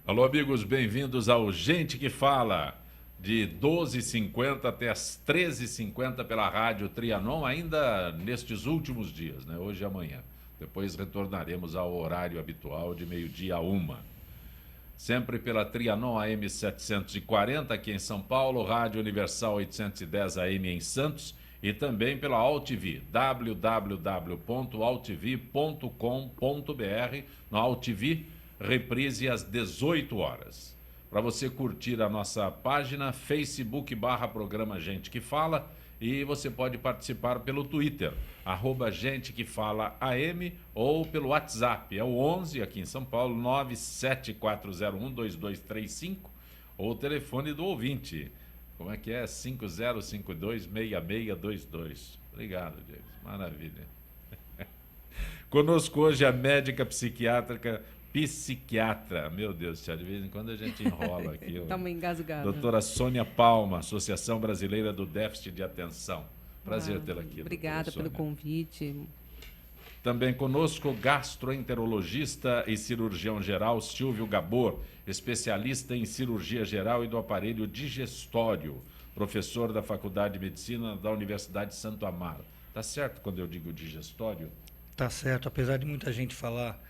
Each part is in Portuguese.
Alô, amigos, bem-vindos ao Gente que Fala, de 12h50 até as 13h50 pela Rádio Trianon, ainda nestes últimos dias, né? Hoje e amanhã. Depois retornaremos ao horário habitual de meio-dia a 1h. Sempre pela Trianon AM 740 aqui em São Paulo, Rádio Universal 810 AM em Santos e também pela AltV, www.altv.com.br. Na AltV, reprise às 18 horas. Para você curtir a nossa página, Facebook/programa Gente que Fala, e você pode participar pelo Twitter, @Gente que Fala AM, ou pelo WhatsApp, é o 11, aqui em São Paulo, 974012235, ou o telefone do ouvinte, como é que é? 50526622. Obrigado, Diego, maravilha. Conosco hoje a médica psiquiatra, meu Deus, de vez em quando a gente enrola aqui. Estamos engasgados. Doutora Sônia Palma, Associação Brasileira do Déficit de Atenção. Prazer tê-la aqui. Obrigada pelo convite. Também conosco, gastroenterologista e cirurgião geral Silvio Gabor, especialista em cirurgia geral e do aparelho digestório, professor da Faculdade de Medicina da Universidade de Santo Amaro. Tá certo quando eu digo digestório? Tá certo, apesar de muita gente falar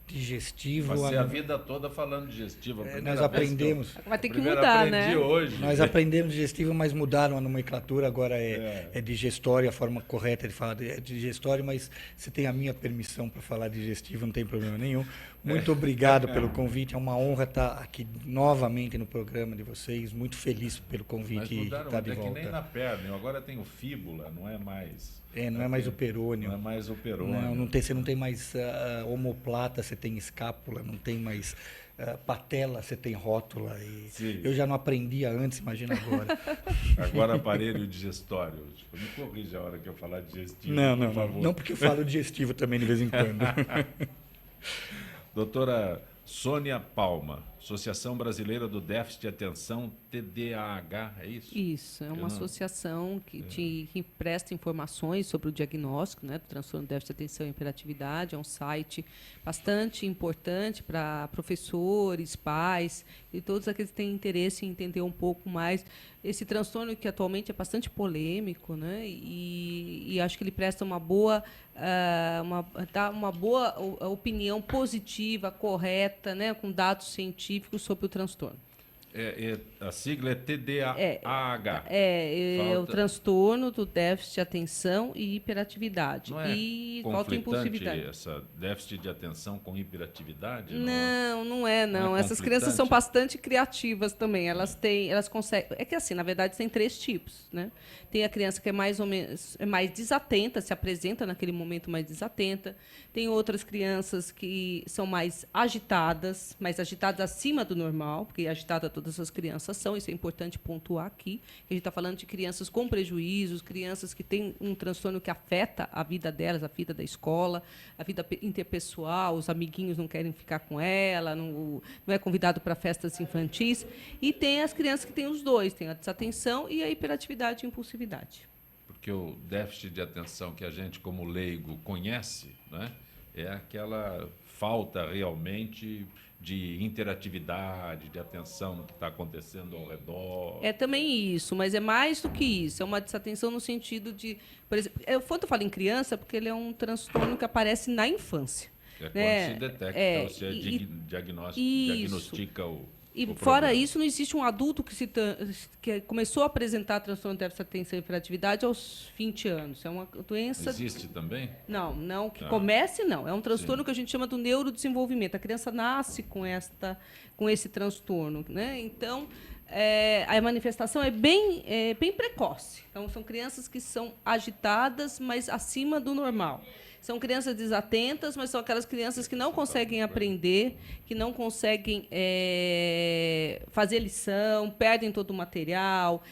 digestivo. Passei a vida toda falando digestivo. Nós aprendemos. Vai ter que mudar, né? Hoje. Nós aprendemos digestivo, mas mudaram a nomenclatura. Agora é digestório, a forma correta de falar é digestório, mas você tem a minha permissão para falar digestivo, não tem problema nenhum. Muito obrigado pelo convite. É uma honra estar aqui novamente no programa de vocês. Muito feliz pelo convite e estar de volta. Que nem na perna. Eu agora tenho fíbula, não é mais. Não é mais o perônio. Não é mais o perônio. Você não tem mais omoplata, você tem escápula, não tem mais patela, você tem rótula. Eu já não aprendia antes, imagina agora. Agora aparelho digestório. Me corrija a hora que eu falar digestivo, por favor. Não, porque eu falo digestivo também de vez em quando. Doutora Sônia Palma, Associação Brasileira do Déficit de Atenção, TDAH, é isso? Isso, é uma associação que presta informações sobre o diagnóstico, né, do transtorno de déficit de atenção e hiperatividade. É um site bastante importante para professores, pais e todos aqueles que têm interesse em entender um pouco mais esse transtorno, que atualmente é bastante polêmico, né, e acho que ele presta uma boa opinião positiva, correta, né, com dados científicos sobre o transtorno. A sigla é TDAH. É o transtorno do déficit de atenção e hiperatividade. Não é e falta impulsividade. Essa déficit de atenção com hiperatividade? Não é. Essas crianças são bastante criativas também. Elas conseguem. É que assim, na verdade, tem 3 tipos, né? Tem a criança que é mais ou menos mais desatenta, se apresenta naquele momento mais desatenta. Tem outras crianças que são mais agitadas acima do normal, porque agitada todas as crianças são, isso é importante pontuar aqui. A gente está falando de crianças com prejuízos, crianças que têm um transtorno que afeta a vida delas, a vida da escola, a vida interpessoal, os amiguinhos não querem ficar com ela, não é convidado para festas infantis. E tem as crianças que têm os dois, tem a desatenção e a hiperatividade e impulsividade. Porque o déficit de atenção que a gente, como leigo, conhece, né, é aquela falta realmente de interatividade, de atenção no que está acontecendo ao redor. É também isso, mas é mais do que isso. É uma desatenção no sentido de... Por exemplo, quando eu falo em criança, porque ele é um transtorno que aparece na infância. Quando se detecta, você diagnostica o... E fora isso, não existe um adulto que começou a apresentar transtorno de déficit de atenção e hiperatividade aos 20 anos. É uma doença... Existe também? Não. Que comece, não. É um transtorno que a gente chama do neurodesenvolvimento. A criança nasce com esse transtorno, né? Então, a manifestação é bem precoce. Então, são crianças que são agitadas, mas acima do normal. São crianças desatentas, mas são aquelas crianças que não conseguem aprender, que não conseguem fazer lição, perdem todo o material,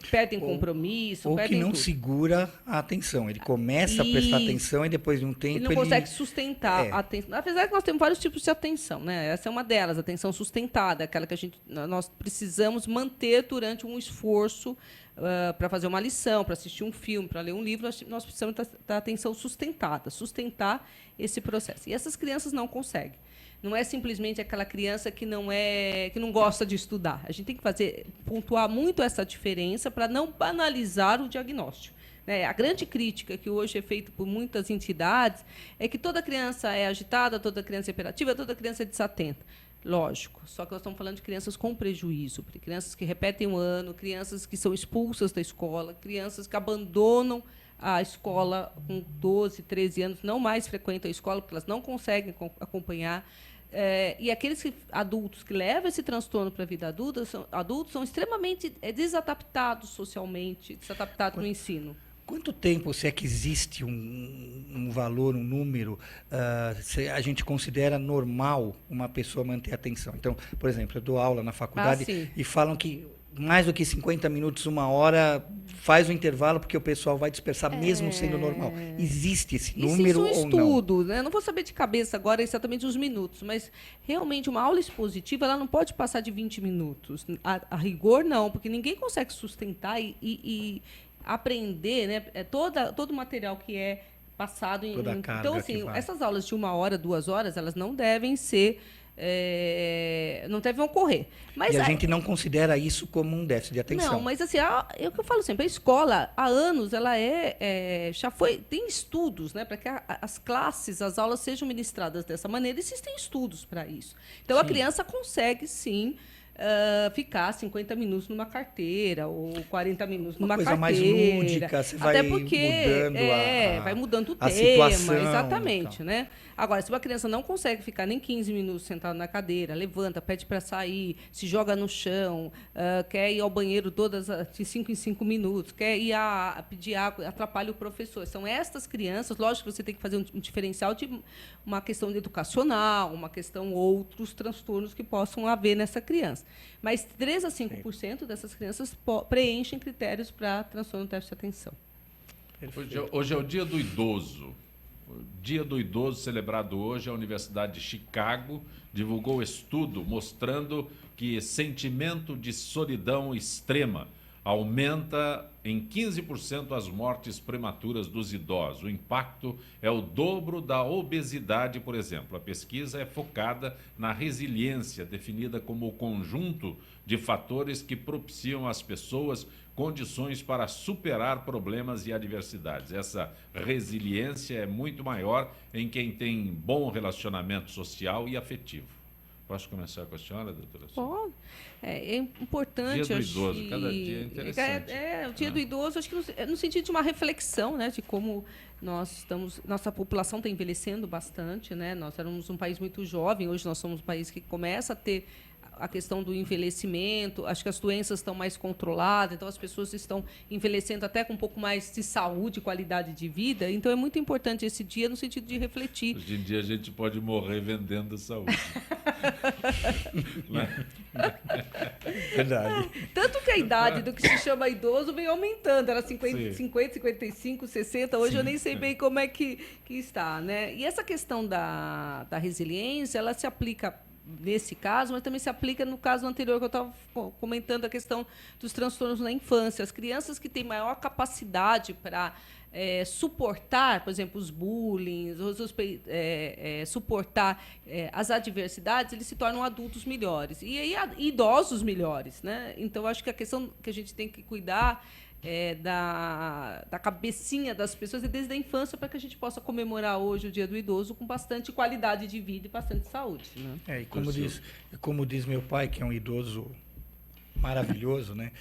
perdem compromisso. Ou perdem que não tudo. Segura a atenção. Ele começa a prestar atenção e depois de um tempo ele não consegue sustentar a atenção. Apesar que nós temos vários tipos de atenção, né? Essa é uma delas, a atenção sustentada, aquela que nós precisamos manter durante um esforço para fazer uma lição, para assistir um filme, para ler um livro. Nós precisamos da atenção sustentada. Sustentar esse processo. E essas crianças não conseguem. Não é simplesmente aquela criança que não gosta de estudar. A gente tem que pontuar muito essa diferença para não banalizar o diagnóstico. A grande crítica que hoje é feita por muitas entidades é que toda criança é agitada, toda criança é hiperativa, toda criança é desatenta. Lógico, só que nós estamos falando de crianças com prejuízo, crianças que repetem um ano, crianças que são expulsas da escola, crianças que abandonam a escola com 12, 13 anos, não mais frequentam a escola porque elas não conseguem acompanhar. E aqueles adultos que levam esse transtorno para a vida adulta são extremamente desadaptados socialmente, desadaptados no ensino. Quanto tempo, se é que existe um valor, um número, se a gente considera normal uma pessoa manter a atenção? Então, por exemplo, eu dou aula na faculdade e falam que mais do que 50 minutos, 1 hora, faz o intervalo porque o pessoal vai dispersar mesmo sendo normal. Existe esse número ou não? Existe um estudo, né? Não vou saber de cabeça agora exatamente os minutos, mas realmente uma aula expositiva ela não pode passar de 20 minutos. A rigor, não, porque ninguém consegue sustentar e aprender, né? Todo o material que é passado. Então, assim, essas aulas de 1 hora, 2 horas, elas não devem ser... não devem ocorrer. Mas a gente não considera isso como um déficit de atenção. Não, mas assim, é o que eu falo sempre, a escola, há anos, ela tem estudos, né, para que as classes, as aulas sejam ministradas dessa maneira, existem estudos para isso. Então, a criança consegue, sim, ficar 50 minutos numa carteira ou 40 minutos numa carteira. Uma coisa mais lúdica, você vai mudando vai mudando o a tema, situação, exatamente, né? Agora, se uma criança não consegue ficar nem 15 minutos sentada na cadeira, levanta, pede para sair, se joga no chão, quer ir ao banheiro de 5 em 5 minutos, quer ir pedir água, atrapalha o professor. São estas crianças, lógico que você tem que fazer um diferencial de uma questão educacional, uma questão outros transtornos que possam haver nessa criança. Mas 3 a 5% dessas crianças preenchem critérios para transtorno do déficit de atenção. Hoje é o Dia do Idoso. O Dia do Idoso celebrado hoje, a Universidade de Chicago divulgou estudo mostrando que sentimento de solidão extrema aumenta em 15% as mortes prematuras dos idosos. O impacto é o dobro da obesidade, por exemplo. A pesquisa é focada na resiliência, definida como o conjunto de fatores que propiciam às pessoas condições para superar problemas e adversidades. Essa resiliência é muito maior em quem tem bom relacionamento social e afetivo. Posso começar com a senhora, doutora? Pode. É importante. Dia do idoso, cada dia é interessante. O Dia do Idoso, acho que no sentido de uma reflexão, né, de como nossa população está envelhecendo bastante, né? Nós éramos um país muito jovem, hoje nós somos um país que começa a ter a questão do envelhecimento, acho que as doenças estão mais controladas, então as pessoas estão envelhecendo até com um pouco mais de saúde e qualidade de vida, então é muito importante esse dia no sentido de refletir. Hoje em dia a gente pode morrer vendendo saúde. Verdade. Tanto que a idade do que se chama idoso vem aumentando, era 50, 55, 60, hoje eu nem sei bem como é que está, né? E essa questão da resiliência, ela se aplica nesse caso, mas também se aplica no caso anterior que eu estava comentando, a questão dos transtornos na infância. As crianças que têm maior capacidade para suportar, por exemplo, os bullying, suportar as adversidades, eles se tornam adultos melhores. E aí, idosos melhores, né? Então, acho que a questão que a gente tem que cuidar da cabecinha das pessoas e desde a infância para que a gente possa comemorar hoje o Dia do Idoso com bastante qualidade de vida e bastante saúde, né? E como diz meu pai, que é um idoso maravilhoso, né?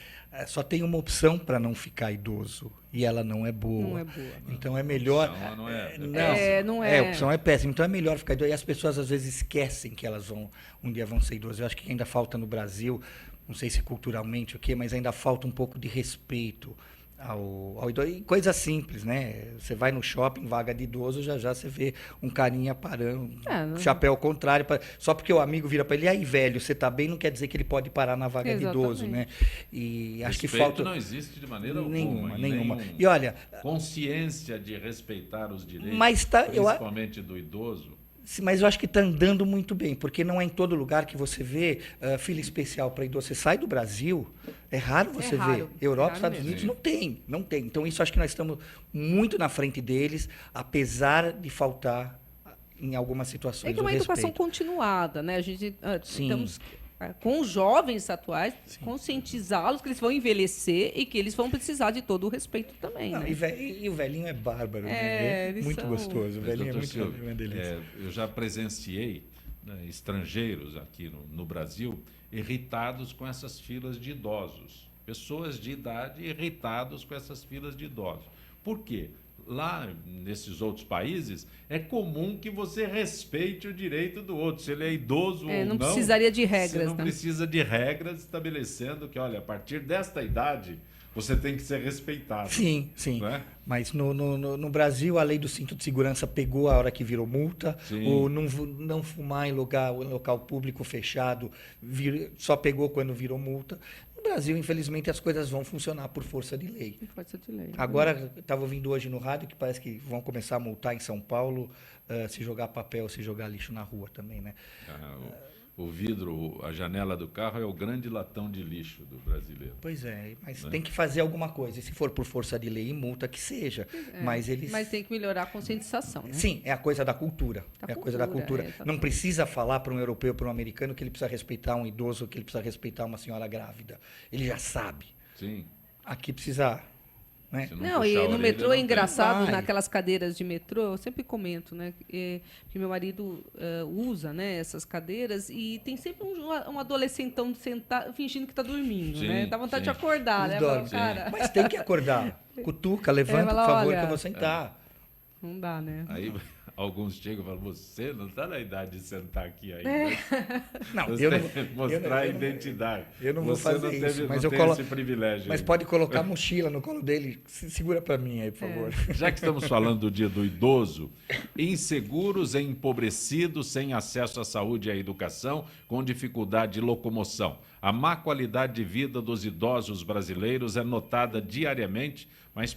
Só tem uma opção para não ficar idoso e ela não é boa. Não é boa. Então é melhor. A opção é péssima. Então é melhor ficar idoso. E as pessoas às vezes esquecem que elas um dia vão ser idosas. Eu acho que ainda falta no Brasil, não sei se culturalmente o quê, mas ainda falta um pouco de respeito ao idoso. E coisa simples, né? Você vai no shopping, vaga de idoso, já você vê um carinha parando, chapéu ao contrário. Só porque o amigo vira para ele, e aí, velho, você tá bem, não quer dizer que ele pode parar na vaga de idoso, né? E acho que falta... não existe de maneira nenhuma. E olha... Consciência de respeitar os direitos, principalmente do idoso. Mas eu acho que está andando muito bem, porque não é em todo lugar que você vê fila especial para idoso. Você sai do Brasil, é raro você ver. Europa, Estados Unidos, não tem. Então, isso acho que nós estamos muito na frente deles, apesar de faltar em algumas situações. É que é uma educação continuada, né? A gente estamos com os jovens atuais, conscientizá-los que eles vão envelhecer e que eles vão precisar de todo o respeito também. Não, né? E o velhinho é bárbaro, né? Muito gostoso. O velhinho é muito uma delícia. Eu já presenciei, né, estrangeiros aqui no Brasil irritados com essas filas de idosos. Pessoas de idade irritados com essas filas de idosos. Por quê? Lá, nesses outros países, é comum que você respeite o direito do outro, se ele é idoso ou não. Não precisaria de regras. Você não precisa de regras estabelecendo que, olha, a partir desta idade, você tem que ser respeitado. Sim, sim. Não é? Mas no Brasil, a lei do cinto de segurança pegou a hora que virou multa. Sim. Ou não fumar em local público fechado só pegou quando virou multa. No Brasil, infelizmente, as coisas vão funcionar por força de lei. Força de lei. Agora, estava ouvindo hoje no rádio que parece que vão começar a multar em São Paulo se jogar papel, se jogar lixo na rua também, né? O vidro, a janela do carro é o grande latão de lixo do brasileiro. Pois é, mas tem que fazer alguma coisa. E se for por força de lei e multa, que seja. Mas tem que melhorar a conscientização, né? Sim, é a coisa da cultura. A coisa da cultura. Não precisa falar para um europeu, para um americano, que ele precisa respeitar um idoso, que ele precisa respeitar uma senhora grávida. Ele já sabe. Sim. Aqui precisa... Né? Não, e no metrô é engraçado, naquelas cadeiras de metrô, eu sempre comento, né, que meu marido usa, né, essas cadeiras e tem sempre um adolescentão sentado, fingindo que está dormindo, né? Dá vontade de acordar, né? Fala, cara... Mas tem que acordar. Cutuca, levanta, por favor, que eu vou sentar. Não dá, né? Aí alguns chegam e falam, você não está na idade de sentar aqui ainda. Não, você tem que mostrar a identidade. Eu não vou fazer isso, mas não eu tem esse privilégio. Mas pode colocar a mochila no colo dele. Segura para mim aí, por favor. Já que estamos falando do Dia do Idoso, inseguros e empobrecidos, sem acesso à saúde e à educação, com dificuldade de locomoção. A má qualidade de vida dos idosos brasileiros é notada diariamente, mas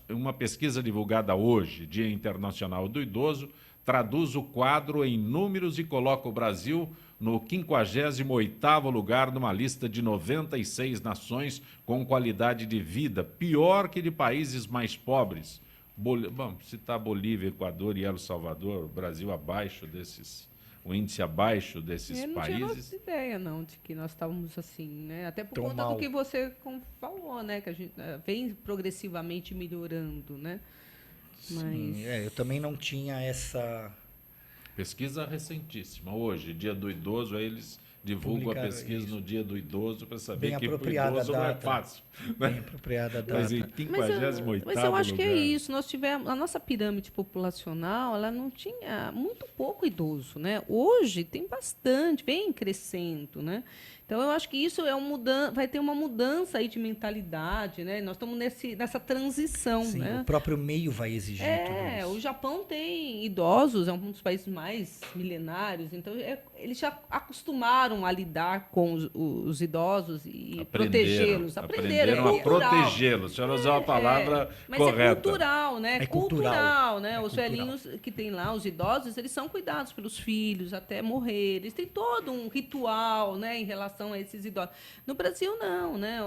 uma pesquisa divulgada hoje, Dia Internacional do Idoso, traduz o quadro em números e coloca o Brasil no 58º lugar numa lista de 96 nações com qualidade de vida, pior que de países mais pobres. Vamos citar Bolívia, Equador e El Salvador, Brasil abaixo desses... O índice abaixo desses países. Eu não tinha ideia, não, de que nós estávamos assim, né? Até por conta do que você falou, né? Que a gente vem progressivamente melhorando, né? Sim, eu também não tinha essa... Pesquisa recentíssima. Hoje, Dia do Idoso, aí eles divulgam a pesquisa no Dia do Idoso para saber que o idoso não é fácil. Bem apropriada a data. Mas em 58º Mas eu acho que é isso. Nós tivemos, a nossa pirâmide populacional, ela não tinha muito pouco idoso, né? Hoje tem bastante, vem crescendo, né? Então, eu acho que isso vai ter uma mudança aí de mentalidade, né? Nós estamos nessa transição. Sim, né? O próprio meio vai exigir tudo isso. O Japão tem idosos, é um dos países mais milenários, então eles já acostumaram a lidar com os idosos e protegê-los. Aprenderam a protegê-los. A senhora usou a palavra mas correta. Mas é cultural, né? É cultural, né? Os velhinhos que tem lá, os idosos, eles são cuidados pelos filhos até morrer. Eles têm todo um ritual, né, em relação a esses idosos. No Brasil, não, né?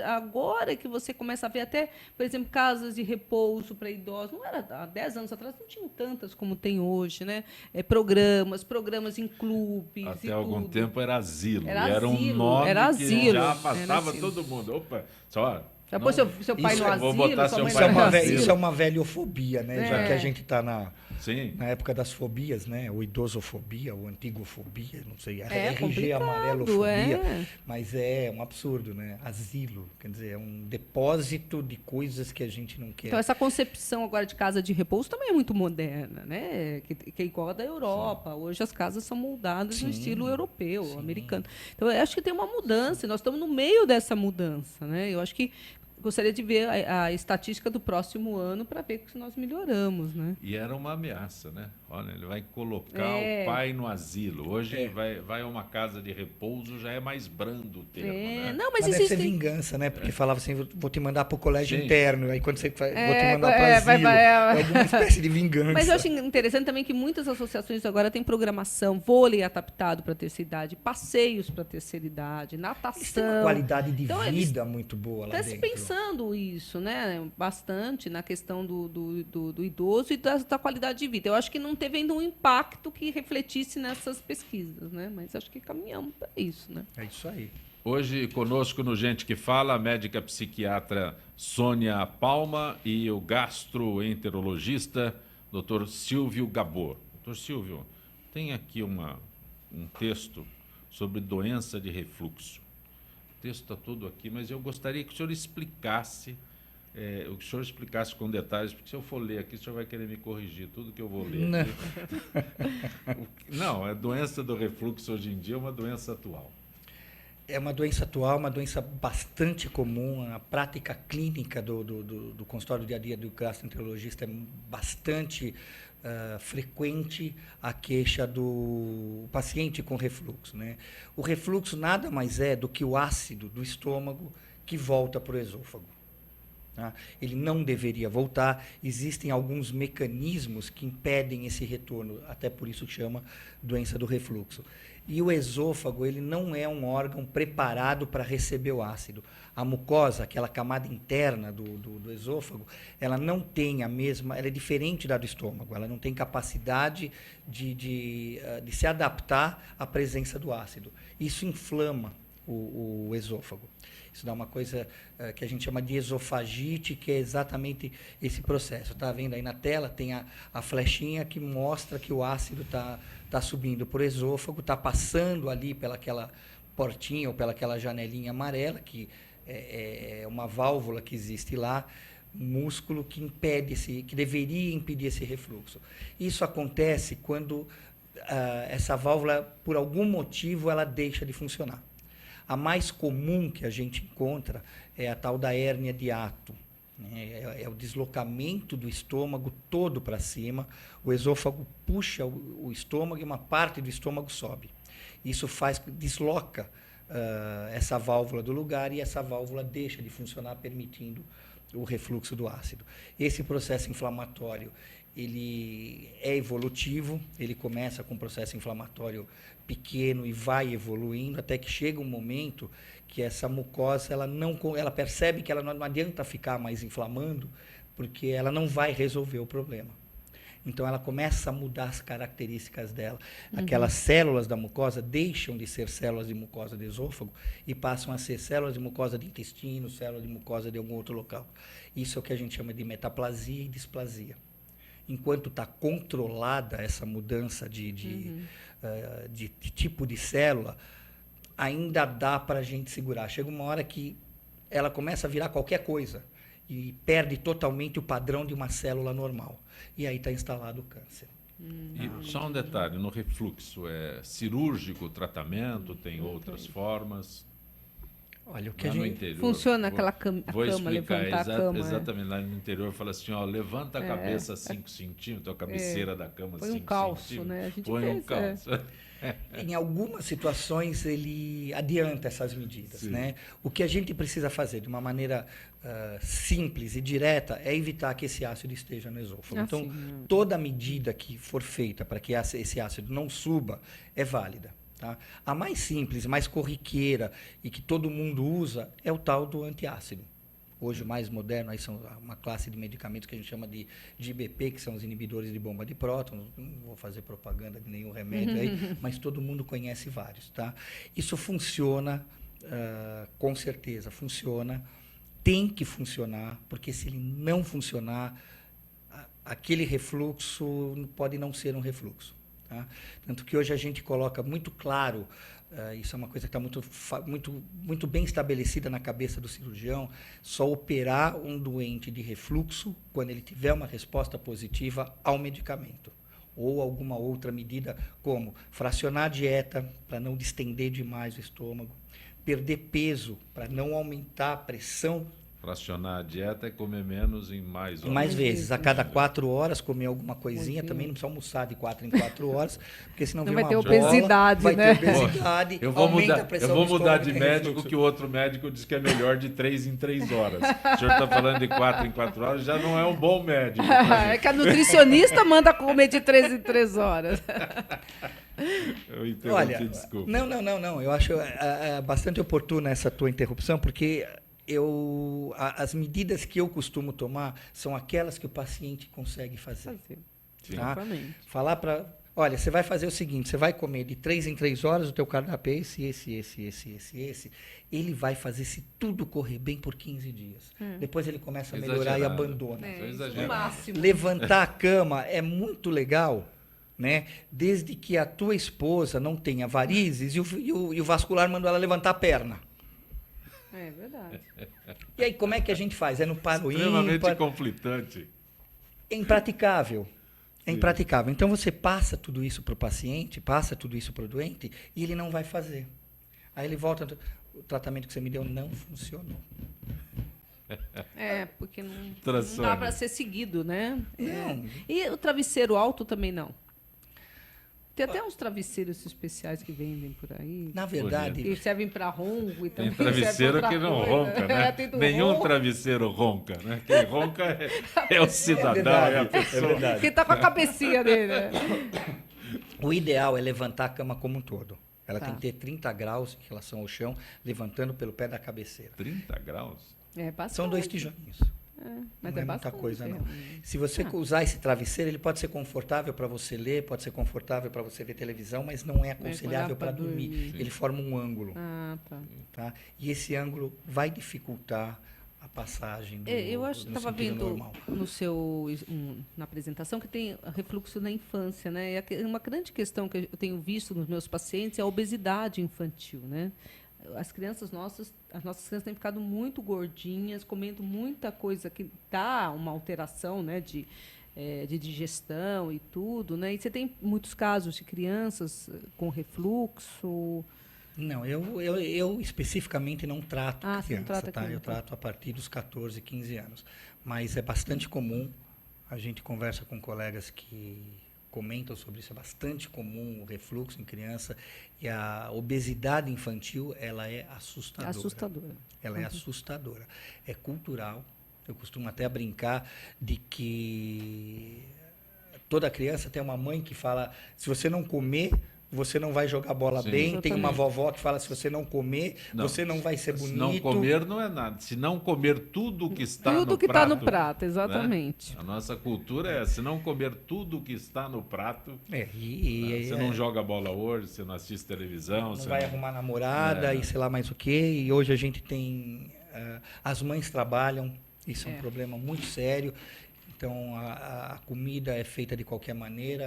Agora que você começa a ver até, por exemplo, casas de repouso para idosos. Não era há 10 anos atrás, não tinham tantas como tem hoje, né? Programas em clubes. Até algum tempo era asilo. Era um nome asilo. Que já afastava todo mundo. Opa, só... Já pôs seu pai no asilo, isso é uma velhofobia, né? Já que a gente está na época das fobias, né? O idosofobia, o antigofobia, não sei, RG amarelofobia, mas é um absurdo, né? Asilo, quer dizer, é um depósito de coisas que a gente não quer. Então, essa concepção agora de casa de repouso também é muito moderna, né? Que é igual a da Europa. Sim. Hoje as casas são moldadas no estilo europeu, americano. Então, eu acho que tem uma mudança, e nós estamos no meio dessa mudança, né? Eu acho que gostaria de ver a estatística do próximo ano para ver se nós melhoramos, né? E era uma ameaça, né? Olha, ele vai colocar o pai no asilo. Hoje vai a uma casa de repouso, já é mais brando o termo, né? Não, mas deve ser vingança, né? Porque falava assim, vou te mandar para o colégio interno. Aí quando você vou te mandar para asilo, alguma espécie de vingança. Mas eu acho interessante também que muitas associações agora têm programação, vôlei adaptado para a terceira idade, passeios para a terceira idade, natação. Isso tem uma qualidade de vida muito boa lá dentro. Pensando isso, né? Bastante na questão do idoso e da qualidade de vida. Eu acho que não teve ainda um impacto que refletisse nessas pesquisas, né? Mas acho que caminhamos para isso, né? É isso aí. Hoje conosco no Gente que Fala, a médica psiquiatra Sônia Palma e o gastroenterologista Dr. Silvio Gabor. Dr. Silvio, tem aqui um texto sobre doença de refluxo. O texto está todo aqui, mas eu gostaria que o senhor explicasse, com detalhes, porque se eu for ler aqui, o senhor vai querer me corrigir tudo que eu vou ler. Não. Não, a doença do refluxo hoje em dia é uma doença atual. É uma doença atual, uma doença bastante comum. A prática clínica do consultório do dia a dia do gastroenterologista é bastante frequente a queixa do paciente com refluxo, né? O refluxo nada mais é do que o ácido do estômago que volta para o esôfago. Tá? Ele não deveria voltar. Existem alguns mecanismos que impedem esse retorno, até por isso chama doença do refluxo. E o esôfago, ele não é um órgão preparado para receber o ácido. A mucosa, aquela camada interna do esôfago, ela não tem a mesma, ela é diferente da do estômago, ela não tem capacidade de se adaptar à presença do ácido. Isso inflama o esôfago. Isso dá uma coisa que a gente chama de esofagite, que é exatamente esse processo. Está vendo aí na tela? Tem a flechinha que mostra que o ácido está subindo por esôfago, está passando ali pelaquela portinha ou pelaquela janelinha amarela, que é uma válvula que existe lá, músculo que impede que deveria impedir esse refluxo. Isso acontece quando essa válvula, por algum motivo, ela deixa de funcionar. A mais comum que a gente encontra é a tal da hérnia de hiato. É o deslocamento do estômago todo para cima, o esôfago puxa o estômago e uma parte do estômago sobe. Isso desloca essa válvula do lugar e essa válvula deixa de funcionar, permitindo o refluxo do ácido. Esse processo inflamatório, ele é evolutivo, ele começa com um processo inflamatório pequeno e vai evoluindo até que chega um momento que essa mucosa ela percebe que ela não adianta ficar mais inflamando, porque ela não vai resolver o problema. Então ela começa a mudar as características dela. Aquelas células da mucosa deixam de ser células de mucosa do esôfago e passam a ser células de mucosa de intestino, células de mucosa de algum outro local. Isso é o que a gente chama de metaplasia e displasia. Enquanto está controlada essa mudança de tipo de célula, ainda dá para a gente segurar. Chega uma hora que ela começa a virar qualquer coisa e perde totalmente o padrão de uma célula normal. E aí está instalado o câncer. E só um detalhe, no refluxo, é cirúrgico o tratamento, tem outras formas? Olha, o que lá a no gente... interior, Funciona aquela vou cama, explicar levantar a cama. exatamente, lá no interior fala assim, ó, levanta a cabeça 5 centímetros, a cabeceira da cama 5 centímetros. Põe um calço, né? A gente põe um calço. Em algumas situações, ele adianta essas medidas, né? O que a gente precisa fazer de uma maneira simples e direta é evitar que esse ácido esteja no esôfago. Então, toda medida que for feita para que esse ácido não suba é válida. Tá? A mais simples, mais corriqueira e que todo mundo usa é o tal do antiácido. Hoje, o mais moderno, aí são uma classe de medicamentos que a gente chama de IBP, que são os inibidores de bomba de prótons. Não vou fazer propaganda de nenhum remédio aí, mas todo mundo conhece vários. Tá? Isso funciona, com certeza, funciona. Tem que funcionar, porque se ele não funcionar, aquele refluxo pode não ser um refluxo. Tá? Tanto que hoje a gente coloca muito claro, isso é uma coisa que está muito bem estabelecida na cabeça do cirurgião, só operar um doente de refluxo quando ele tiver uma resposta positiva ao medicamento. Ou alguma outra medida, como fracionar a dieta para não distender demais o estômago, perder peso para não aumentar a pressão. Fracionar a dieta é comer menos em mais horas. Mais vezes, a cada 4 horas, comer alguma coisinha. Também não precisa almoçar de 4 em 4 horas, porque senão não vira vai ter uma bola, obesidade, vai né? ter obesidade, eu vou aumenta mudar, a pressão eu vou do mudar estômago, de tem médico, refluxo. que o outro médico diz que é melhor de 3 em 3 horas. O senhor está falando de 4 em 4 horas, já não é um bom médico. É que a nutricionista manda comer de 3 em 3 horas. Eu interrompi, Olha, desculpa. não. Eu acho bastante oportuna essa tua interrupção, porque as medidas que eu costumo tomar são aquelas que o paciente consegue fazer. Tá? Exatamente. Falar para... Olha, você vai fazer o seguinte, você vai comer de 3 em 3 horas, o teu cardápio é esse. Ele vai fazer se tudo correr bem por 15 dias. Depois ele começa a melhorar e abandona. No máximo. Levantar a cama é muito legal, né? Desde que a tua esposa não tenha varizes e o vascular mandou ela levantar a perna. É verdade. E aí, como é que a gente faz? É no par ou Extremamente ímpar? conflitante. É impraticável. É impraticável. Então você passa tudo isso para o paciente, passa tudo isso para o doente e ele não vai fazer. Aí ele volta, o tratamento que você me deu não funcionou. Porque não dá para ser seguido, né? Não. E o travesseiro alto também não. Tem até uns travesseiros especiais que vendem por aí. Na verdade, Que servem para ronco e também Tem travesseiro que não ronca, né? Nenhum ronco. travesseiro ronca, né? Quem ronca é o cidadão, é a pessoa. verdade. Que tá com a cabecinha dele, né? O ideal é levantar a cama como um todo. Ela Tá. tem que ter 30 graus em relação ao chão, levantando pelo pé da cabeceira. 30 graus? É bastante. São 2 tijolinhos. Mas Não é muita bastante, coisa, não. realmente. Se você usar esse travesseiro, ele pode ser confortável para você ler, pode ser confortável para você ver televisão, mas não é aconselhável pra para dormir. dormir. Ele forma um ângulo, Tá. tá? E esse ângulo vai dificultar a passagem do Eu acho que no estava sentido vendo normal. na apresentação que tem refluxo na infância, né? E uma grande questão que eu tenho visto nos meus pacientes é a obesidade infantil, né? As nossas crianças têm ficado muito gordinhas, comendo muita coisa que dá uma alteração, né, de digestão e tudo, né? E você tem muitos casos de crianças com refluxo. Não, eu especificamente não trato Você não criança, trata tá? criança. Eu trato a partir dos 14, 15 anos. Mas é bastante comum, a gente conversa com colegas que comentam sobre isso, é bastante comum o refluxo em criança e a obesidade infantil, ela é assustadora. Ela é assustadora. É cultural. Eu costumo até brincar de que toda criança tem uma mãe que fala, se você não comer, você não vai jogar bola Sim. bem. Tem uma Exatamente. vovó que fala, se você não comer, você não vai ser bonito. Se não comer, não é nada. Se não comer tudo que está Tudo no que prato. está no prato, exatamente. Né? A nossa cultura é, se não comer tudo que está no prato, você É, não joga bola hoje, você não assiste televisão. não você vai arrumar namorada e sei lá mais o quê. E hoje a gente tem... as mães trabalham, isso é um problema muito sério. Então, a comida é feita de qualquer maneira,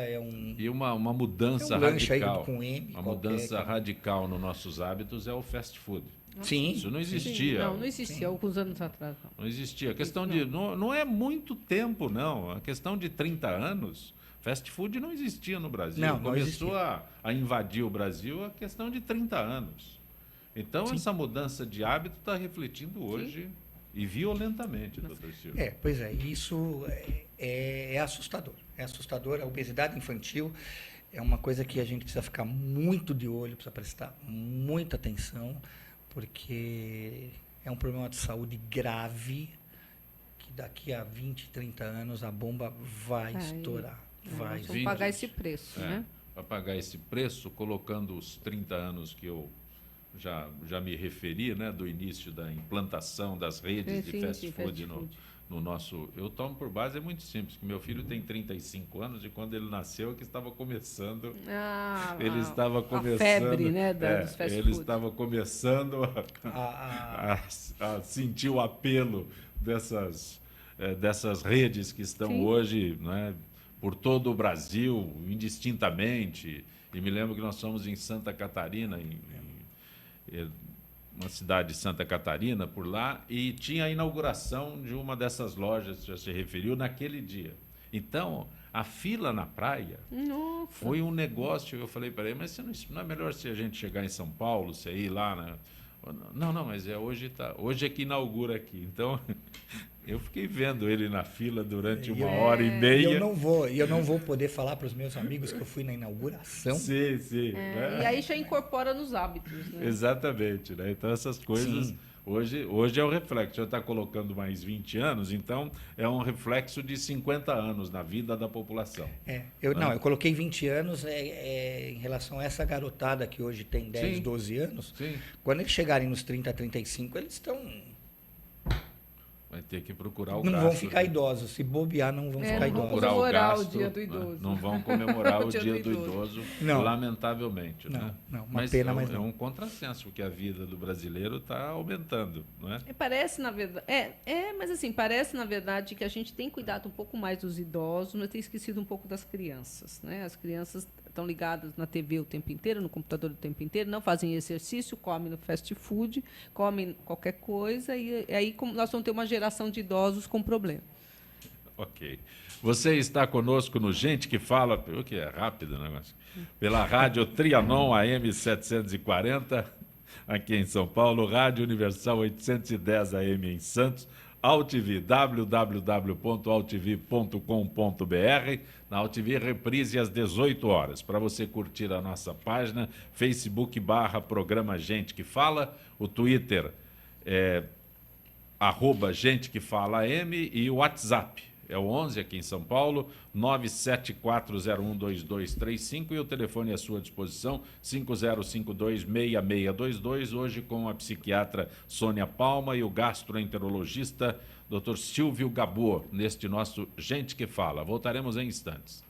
E uma mudança lanche aí radical. com M. Uma mudança radical nos nossos hábitos é o fast food. Sim. Isso não Sim, existia. não existia alguns anos atrás. Não. Não existia. A questão de. Não é muito tempo, não. A questão de 30 anos, fast food não existia no Brasil. Não Começou a invadir o Brasil a questão de 30 anos. Então, essa mudança de hábito está refletindo hoje e violentamente, doutor Silvio. Pois é, isso é assustador. É assustador. A obesidade infantil é uma coisa que a gente precisa ficar muito de olho, precisa prestar muita atenção, porque é um problema de saúde grave que daqui a 20, 30 anos a bomba vai estourar. Vai Nós vamos pagar esse preço, né? Para pagar esse preço, colocando os 30 anos que eu já me referi, né, do início da implantação das redes de fast food no nosso... Eu tomo por base, é muito simples, que meu filho tem 35 anos e quando ele nasceu que estava começando... ele estava começando... A febre, né, dos fast ele food. estava começando a sentir o apelo dessas redes que estão hoje, né, por todo o Brasil, indistintamente. E me lembro que nós fomos em Santa Catarina, uma cidade de Santa Catarina, por lá, e tinha a inauguração de uma dessas lojas que já se referiu naquele dia. Então, a fila na praia foi um negócio. Eu falei para ele, mas não é melhor se a gente chegar em São Paulo, você ir lá, né? Não, mas hoje é que inaugura aqui. Então, eu fiquei vendo ele na fila durante uma hora e meia. E eu não vou poder falar para os meus amigos que eu fui na inauguração. Sim. Né? E aí já incorpora nos hábitos, né? Exatamente, né? Então essas coisas hoje é o reflexo. Já está colocando mais 20 anos, então é um reflexo de 50 anos na vida da população. Eu coloquei 20 anos em relação a essa garotada que hoje tem 10, 12 anos. Sim. Quando eles chegarem nos 30, 35, eles estão Vai ter que procurar o Não gasto. vão ficar idosos. Se bobear, não vão ficar não vão idosos. comemorar o dia do idoso. Não vão comemorar o dia do idoso, Não. lamentavelmente. Né? Não, uma pena, mas é não. um contrassenso, porque a vida do brasileiro está aumentando, não é? Parece, na verdade... mas assim, parece, na verdade, que a gente tem cuidado um pouco mais dos idosos, mas tem esquecido um pouco das crianças, né? As crianças estão ligadas na TV o tempo inteiro, no computador o tempo inteiro, não fazem exercício, comem no fast food, comem qualquer coisa, e aí nós vamos ter uma geração de idosos com problema. Ok. Você está conosco no Gente que Fala, que é rápido o negócio, pela Rádio Trianon AM 740, aqui em São Paulo, Rádio Universal 810 AM em Santos, AltV, www.altv.com.br, na AltV reprise às 18 horas. Para você curtir a nossa página, Facebook/Programa Gente que Fala, o Twitter é @GenteQueFalaM e o WhatsApp é o 11 aqui em São Paulo, 974012235 e o telefone à sua disposição, 5052-6622, hoje com a psiquiatra Sônia Palma e o gastroenterologista Dr. Silvio Gabor, neste nosso Gente que Fala. Voltaremos em instantes.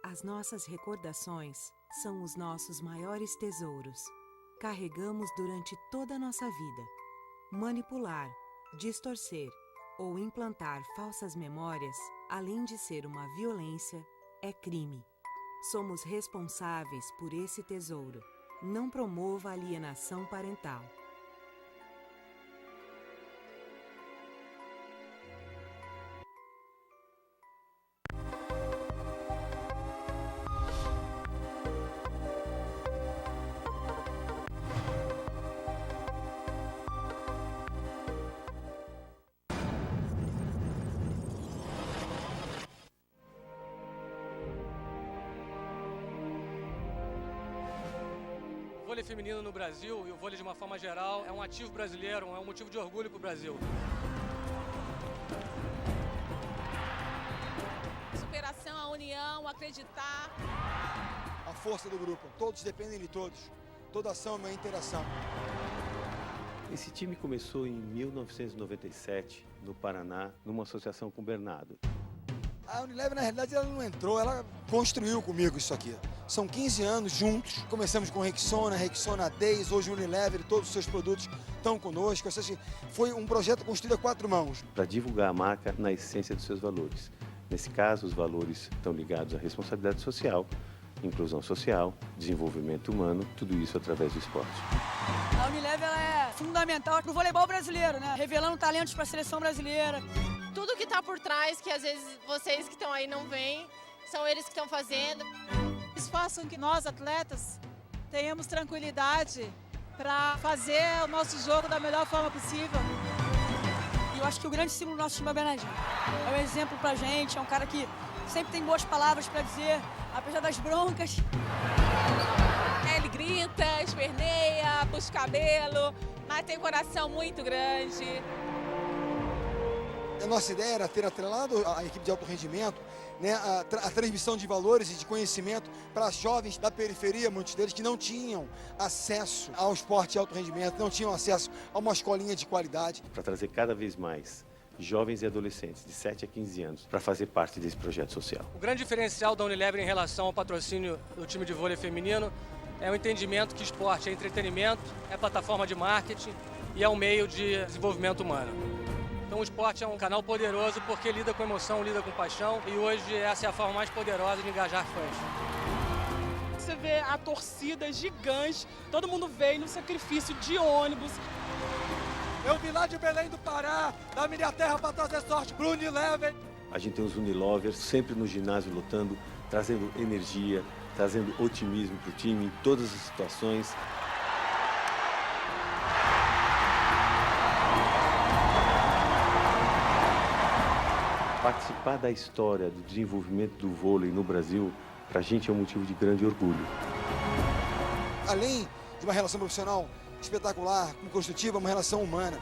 As nossas recordações são os nossos maiores tesouros. Carregamos durante toda a nossa vida. Manipular, distorcer ou implantar falsas memórias, além de ser uma violência, é crime. Somos responsáveis por esse tesouro. Não promova alienação parental. O vôlei feminino no Brasil e o vôlei de uma forma geral é um ativo brasileiro, é um motivo de orgulho para o Brasil. Superação, a união, acreditar. A força do grupo, todos dependem de todos. Toda ação é uma interação. Esse time começou em 1997, no Paraná, numa associação com o Bernardo. A Unilever, na realidade, ela não entrou, ela construiu comigo isso aqui. São 15 anos juntos, começamos com Rexona Days, hoje Unilever, todos os seus produtos estão conosco. Ou seja, foi um projeto construído a 4 mãos. Para divulgar a marca na essência dos seus valores. Nesse caso, os valores estão ligados à responsabilidade social, inclusão social, desenvolvimento humano, tudo isso através do esporte. A Unilever é fundamental para o voleibol brasileiro, né? Revelando talentos para a seleção brasileira. Tudo que está por trás, que às vezes vocês que estão aí não veem, são eles que estão fazendo. Eles façam que nós, atletas, tenhamos tranquilidade para fazer o nosso jogo da melhor forma possível. E eu acho que o grande símbolo do nosso time é o Bernardinho. É um exemplo pra gente, é um cara que sempre tem boas palavras para dizer, apesar das broncas. Ele grita, esperneia, puxa o cabelo, mas tem um coração muito grande. A nossa ideia era ter atrelado a equipe de alto rendimento, né, a transmissão de valores e de conhecimento para jovens da periferia, muitos deles que não tinham acesso ao esporte de alto rendimento, não tinham acesso a uma escolinha de qualidade. Para trazer cada vez mais jovens e adolescentes de 7 a 15 anos para fazer parte desse projeto social. O grande diferencial da Unilever em relação ao patrocínio do time de vôlei feminino é o entendimento que esporte é entretenimento, é plataforma de marketing e é um meio de desenvolvimento humano. Então o esporte é um canal poderoso porque lida com emoção, lida com paixão e hoje essa é a forma mais poderosa de engajar fãs. Você vê a torcida gigante, todo mundo veio no sacrifício de ônibus. Eu vim lá de Belém do Pará, da minha terra para trazer sorte para o Unilever. A gente tem os Unilovers sempre no ginásio lutando, trazendo energia, trazendo otimismo para o time em todas as situações. Participar da história do desenvolvimento do vôlei no Brasil, para a gente é um motivo de grande orgulho. Além de uma relação profissional espetacular, construtiva, uma relação humana.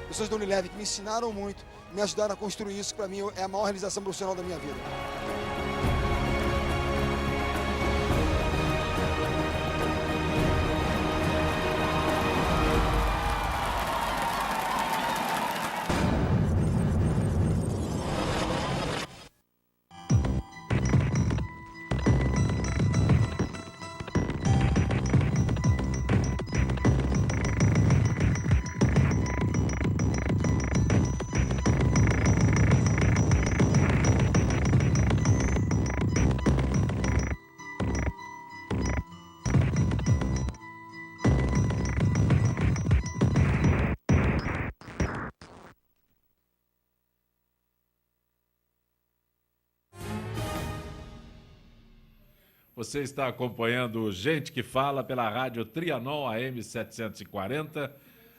Pessoas da Unilever que me ensinaram muito, me ajudaram a construir isso, que para mim é a maior realização profissional da minha vida. Você está acompanhando Gente que Fala pela Rádio Trianon AM 740,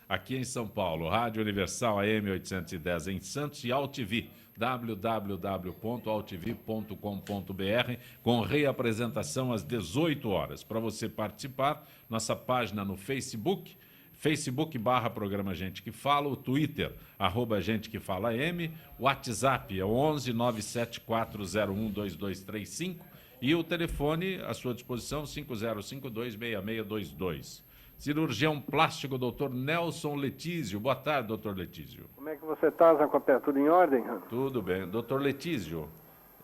aqui em São Paulo, Rádio Universal AM 810 em Santos e AltV, www.altv.com.br, com reapresentação às 18 horas. Para você participar, nossa página no Facebook, Facebook/Programa Gente que Fala, o Twitter, @Gente que Fala AM, o WhatsApp é 11 97401 2235, e o telefone à sua disposição, 5052-6622. Cirurgião plástico, doutor Nelson Letísio. Boa tarde, doutor Letísio. Como é que você está, Zé Copé? Tudo em ordem? Tudo bem. Doutor Letísio,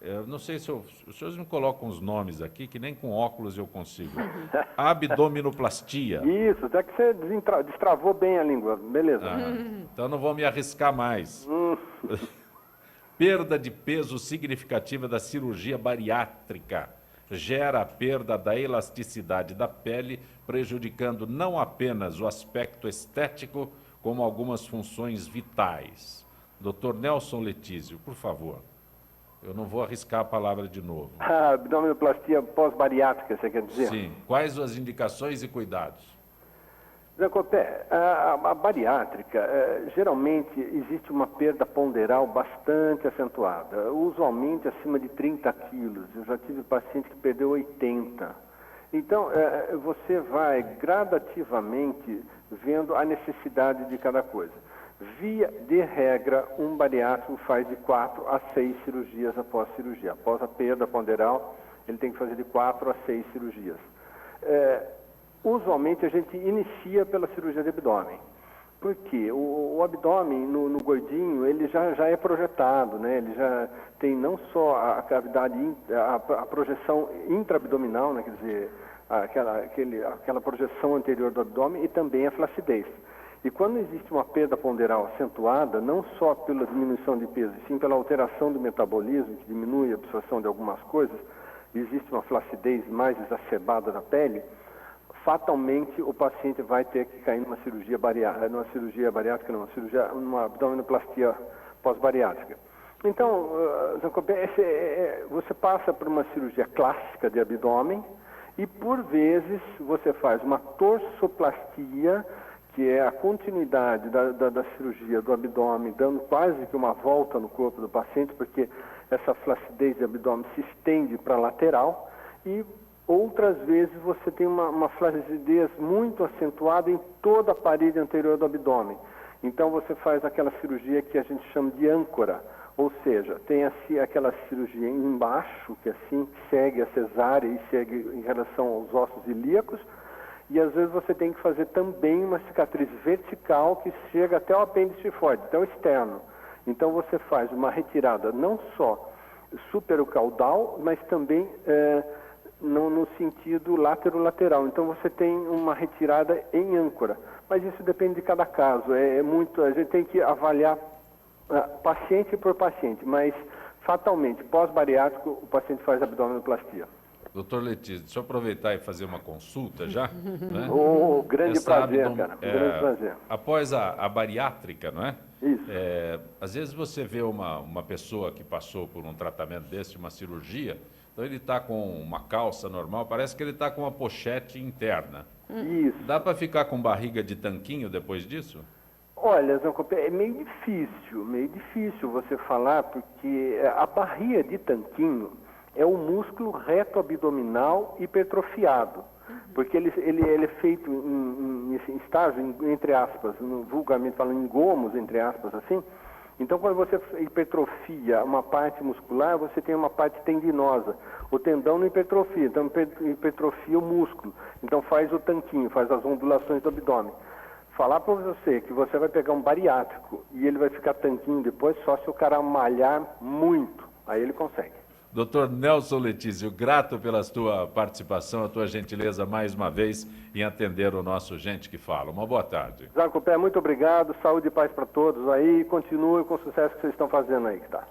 eu não sei se os senhores me colocam os nomes aqui, que nem com óculos eu consigo. Abdominoplastia. Isso, até que você destravou bem a língua. Beleza. Então não vou me arriscar mais. Perda de peso significativa da cirurgia bariátrica gera a perda da elasticidade da pele, prejudicando não apenas o aspecto estético, como algumas funções vitais. Dr. Nelson Letísio, por favor. Eu não vou arriscar a palavra de novo. Abdominoplastia pós-bariátrica, você quer dizer? Sim. Quais as indicações e cuidados? Zé Copé, a bariátrica, geralmente existe uma perda ponderal bastante acentuada, usualmente acima de 30 quilos. Eu já tive paciente que perdeu 80. Então, você vai gradativamente vendo a necessidade de cada coisa. Via de regra, um bariátrico faz de 4 a 6 cirurgias após cirurgia. Após a perda ponderal, ele tem que fazer de 4 a 6 cirurgias. Usualmente a gente inicia pela cirurgia de abdômen, porque o abdômen no gordinho ele já é projetado, né? Ele já tem não só a cavidade, a projeção intraabdominal, né? Quer dizer, aquela projeção anterior do abdômen e também a flacidez. E quando existe uma perda ponderal acentuada, não só pela diminuição de peso, e sim pela alteração do metabolismo, que diminui a absorção de algumas coisas, existe uma flacidez mais exacerbada da pele, fatalmente o paciente vai ter que cair numa cirurgia bariátrica, numa abdominoplastia pós-bariátrica. Então, você passa por uma cirurgia clássica de abdômen e, por vezes, você faz uma torsoplastia, que é a continuidade da cirurgia do abdômen, dando quase que uma volta no corpo do paciente, porque essa flacidez de abdômen se estende para a lateral e outras vezes você tem uma flacidez muito acentuada em toda a parede anterior do abdômen. Então você faz aquela cirurgia que a gente chama de âncora, ou seja, tem assim aquela cirurgia embaixo, que assim segue a cesárea e segue em relação aos ossos ilíacos, e às vezes você tem que fazer também uma cicatriz vertical que chega até o apêndice tifoide, até o externo. Então você faz uma retirada não só superocaudal, mas também no sentido lateral. Então você tem uma retirada em âncora, mas isso depende de cada caso. A gente tem que avaliar paciente por paciente, mas fatalmente pós-bariátrico o paciente faz abdominoplastia. Doutor Letísio, deixa eu aproveitar e fazer uma consulta já. Né? Grande prazer, cara. Grande prazer. Após a bariátrica, não é? Isso. Às vezes você vê uma pessoa que passou por um tratamento desse, uma cirurgia, então ele está com uma calça normal, parece que ele está com uma pochete interna. Isso. Dá para ficar com barriga de tanquinho depois disso? Olha, Zé Copé, é meio difícil você falar, porque a barriga de tanquinho é o músculo reto abdominal hipertrofiado, porque ele é feito em estágio, entre aspas, vulgarmente falando, em gomos, entre aspas, assim, Então, quando você hipertrofia uma parte muscular, você tem uma parte tendinosa. O tendão não hipertrofia, então hipertrofia o músculo. Então faz o tanquinho, faz as ondulações do abdômen. Falar para você que você vai pegar um bariátrico e ele vai ficar tanquinho depois, só se o cara malhar muito, aí ele consegue. Doutor Nelson Letício, grato pela tua participação, a tua gentileza mais uma vez em atender o nosso Gente que Fala. Uma boa tarde. Zacopé, muito obrigado, saúde e paz para todos aí, continue com o sucesso que vocês estão fazendo aí, tá?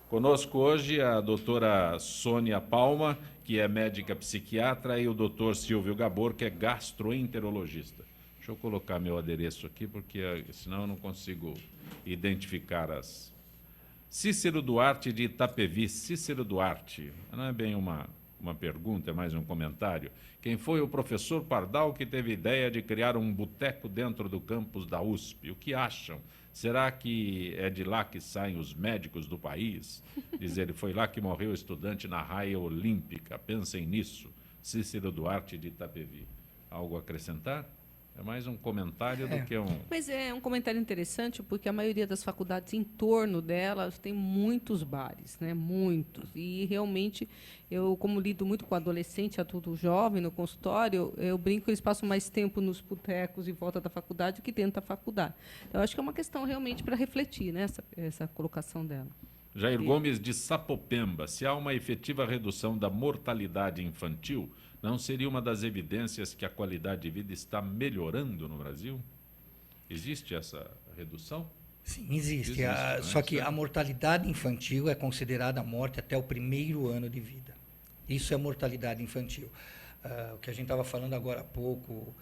Conosco hoje a doutora Sônia Palma, que é médica psiquiatra, e o doutor Silvio Gabor, que é gastroenterologista. Deixa eu colocar meu adereço aqui, porque senão eu não consigo identificar as... Cícero Duarte de Itapevi. Cícero Duarte, não é bem uma pergunta, é mais um comentário. Quem foi o professor Pardal que teve ideia de criar um boteco dentro do campus da USP? O que acham? Será que é de lá que saem os médicos do país? Diz ele, foi lá que morreu o estudante na raia olímpica. Pensem nisso. Cícero Duarte de Itapevi. Algo a acrescentar? É mais um comentário do que um... Mas é um comentário interessante, porque a maioria das faculdades em torno delas tem muitos bares, né? Muitos. E, realmente, eu, como lido muito com adolescente, adulto jovem, no consultório, eu brinco que eles passam mais tempo nos botecos em volta da faculdade do que dentro da faculdade. Então, eu acho que é uma questão realmente para refletir, né? Essa colocação dela. Jair Gomes de Sapopemba. Se há uma efetiva redução da mortalidade infantil, não seria uma das evidências que a qualidade de vida está melhorando no Brasil? Existe essa redução? Sim, existe. Só que a mortalidade infantil é considerada a morte até o primeiro ano de vida. Isso é mortalidade infantil. O que a gente estava falando agora há pouco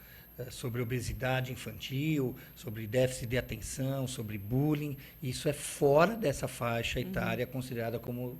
sobre obesidade infantil, sobre déficit de atenção, sobre bullying, isso é fora dessa faixa etária considerada como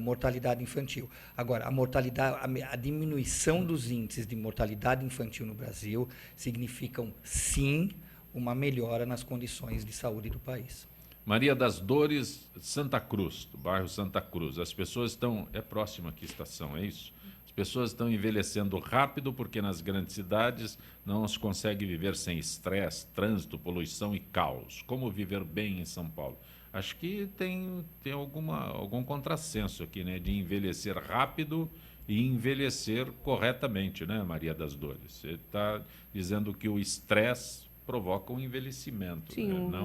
mortalidade infantil. Agora, a diminuição dos índices de mortalidade infantil no Brasil significam, sim, uma melhora nas condições de saúde do país. Maria das Dores, Santa Cruz, do bairro Santa Cruz. As pessoas estão... É próxima aqui a estação, é isso? As pessoas estão envelhecendo rápido porque nas grandes cidades não se consegue viver sem estresse, trânsito, poluição e caos. Como viver bem em São Paulo? Acho que tem algum contrassenso aqui, né? De envelhecer rápido e envelhecer corretamente, né, Maria das Dores? Você está dizendo que o estresse provoca um envelhecimento. Sim, né?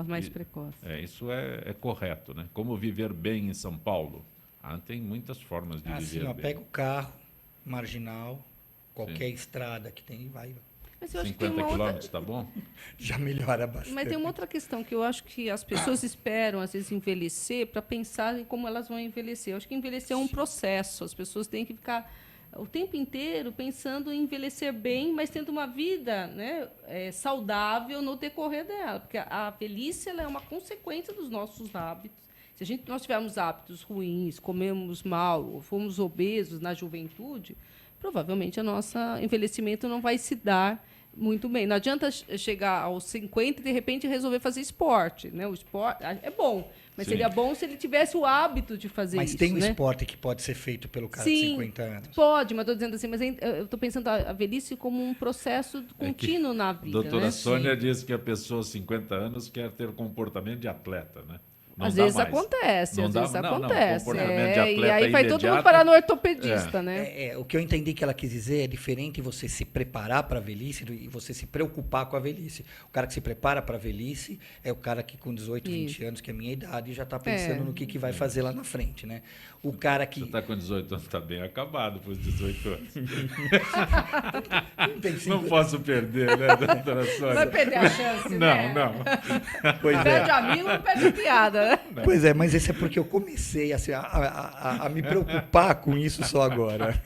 mais precoce. Isso é correto, né? Como viver bem em São Paulo? Tem muitas formas de viver bem. Pega o carro, marginal, qualquer estrada que tem e vai... 50 quilômetros, tá bom? Já melhora bastante. Mas tem uma outra questão, que eu acho que as pessoas esperam, às vezes, envelhecer para pensar em como elas vão envelhecer. Eu acho que envelhecer é um processo. As pessoas têm que ficar o tempo inteiro pensando em envelhecer bem, mas tendo uma vida, né, saudável no decorrer dela. Porque a velhice ela é uma consequência dos nossos hábitos. Se nós tivermos hábitos ruins, comemos mal, fomos obesos na juventude, provavelmente o nosso envelhecimento não vai se dar muito bem. Não adianta chegar aos 50 e, de repente, resolver fazer esporte. Né? O esporte é bom, mas seria bom se ele tivesse o hábito de fazer isso. Mas tem um esporte que pode ser feito pelo cara de 50 anos. Pode, mas estou dizendo assim, mas eu estou pensando a velhice como um processo contínuo na vida. Doutora Sônia disse que a pessoa de 50 anos quer ter comportamento de atleta, né? Às vezes acontece, acontece. E aí vai todo mundo parar no ortopedista, né? O que eu entendi que ela quis dizer é diferente você se preparar para a velhice e você se preocupar com a velhice. O cara que se prepara para a velhice é o cara que com 18, 20 anos, que é a minha idade, já está pensando no que vai fazer lá na frente, né? O cara que... Você está com 18 anos, está bem acabado para os 18 anos. Não posso perder, né, doutora Sônia? Vai perder a chance, né? Não. Perde amigo, não perde piada. Pois é, mas esse é porque eu comecei a me preocupar com isso só agora.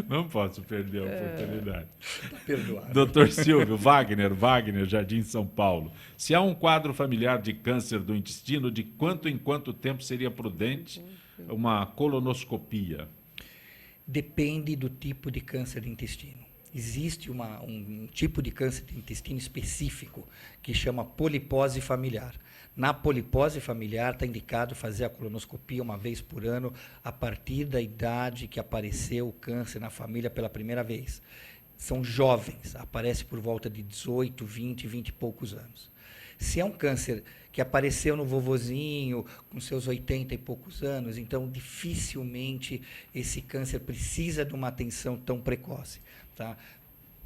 Não posso perder a oportunidade. Tá perdoado. Doutor Silvio, Wagner, Jardim São Paulo. Se há um quadro familiar de câncer do intestino, de quanto em quanto tempo seria prudente uma colonoscopia? Depende do tipo de câncer de intestino. Existe um tipo de câncer de intestino específico que chama polipose familiar. Na polipose familiar está indicado fazer a colonoscopia uma vez por ano a partir da idade que apareceu o câncer na família pela primeira vez. São jovens, aparece por volta de 18, 20 e poucos anos. Se é um câncer que apareceu no vovozinho com seus 80 e poucos anos, então dificilmente esse câncer precisa de uma atenção tão precoce, tá?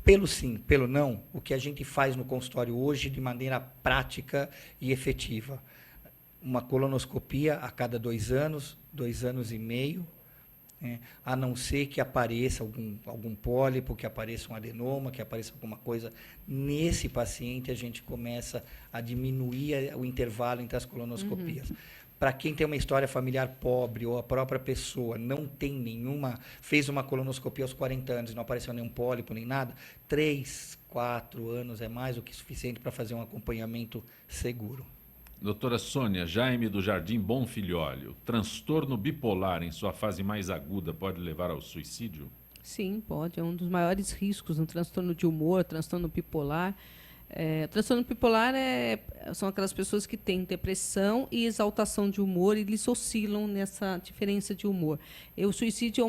Pelo sim, pelo não, o que a gente faz no consultório hoje de maneira prática e efetiva. Uma colonoscopia a cada 2 anos, 2 anos e meio, a não ser que apareça algum pólipo, que apareça um adenoma, que apareça alguma coisa. Nesse paciente, a gente começa a diminuir o intervalo entre as colonoscopias. Para quem tem uma história familiar pobre ou a própria pessoa não tem nenhuma, fez uma colonoscopia aos 40 anos e não apareceu nenhum pólipo nem nada, 3, 4 anos é mais do que suficiente para fazer um acompanhamento seguro. Doutora Sônia, Jaime do Jardim Bonfilhólio, transtorno bipolar em sua fase mais aguda pode levar ao suicídio? Sim, pode. É um dos maiores riscos no transtorno de humor, transtorno bipolar. Transtorno bipolar são aquelas pessoas que têm depressão e exaltação de humor e eles oscilam nessa diferença de humor. O suicídio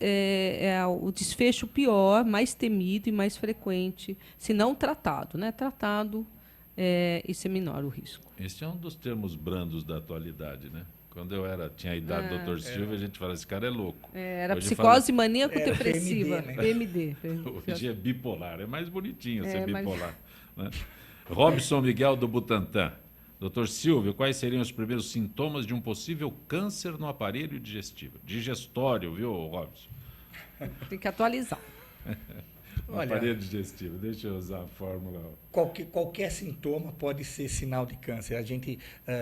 é o desfecho pior, mais temido e mais frequente, se não tratado, né? Tratado, isso é menor o risco. Esse é um dos termos brandos da atualidade, né? Quando eu tinha a idade do Dr. Silva, a gente fala, esse cara é louco. Era hoje psicose maníaco-depressiva. PMD. Hoje é bipolar, é mais bonitinho ser bipolar. Né? Robson Miguel do Butantã. Doutor Silvio, quais seriam os primeiros sintomas de um possível câncer no aparelho digestivo? Digestório, viu, Robson? Tem que atualizar. Olha, aparelho digestivo, deixa eu usar a fórmula. Qualquer sintoma pode ser sinal de câncer. A gente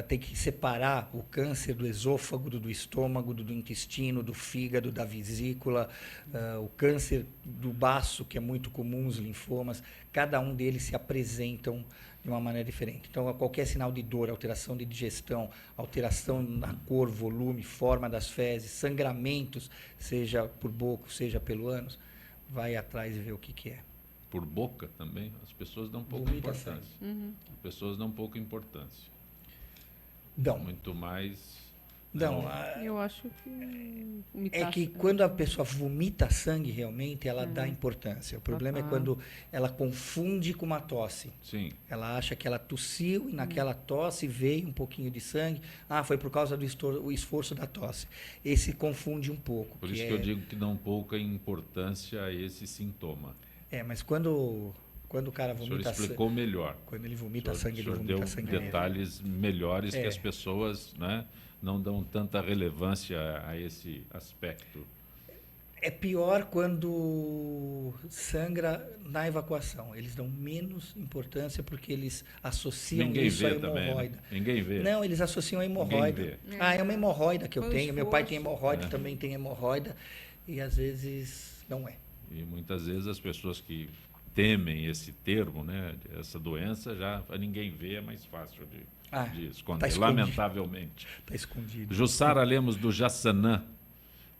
tem que separar o câncer do esôfago, do estômago, do intestino, do fígado, da vesícula, o câncer do baço, que é muito comum, os linfomas. Cada um deles se apresentam de uma maneira diferente. Então, qualquer sinal de dor, alteração de digestão, alteração na cor, volume, forma das fezes, sangramentos, seja por boca, seja pelo ânus, vai atrás e vê o que é. Por boca também? As pessoas dão pouca importância. As pessoas dão pouca importância. Dão. Muito mais... Não, eu acho que... É que quando a pessoa vomita sangue, realmente, ela dá importância. O problema é quando ela confunde com uma tosse. Sim. Ela acha que ela tossiu e naquela tosse veio um pouquinho de sangue. Foi por causa do esforço da tosse. Esse confunde um pouco. Por isso que eu digo que dão pouca importância a esse sintoma. Mas quando o cara vomita sangue... O senhor explicou melhor. Quando ele vomita sangue, ele vomita sangue. Deu detalhes melhores que as pessoas, né, não dão tanta relevância a esse aspecto. É pior quando sangra na evacuação. Eles dão menos importância porque eles associam isso à hemorroida. Também, né? Ninguém vê. Não, eles associam a hemorroida. É uma hemorroida que eu tenho. Meu pai tem hemorroida, também tem hemorroida. E às vezes não é. E muitas vezes as pessoas que temem esse termo, né, essa doença, já ninguém vê, é mais fácil de esconder, lamentavelmente. Está escondido. Jussara Lemos do Jaçanã.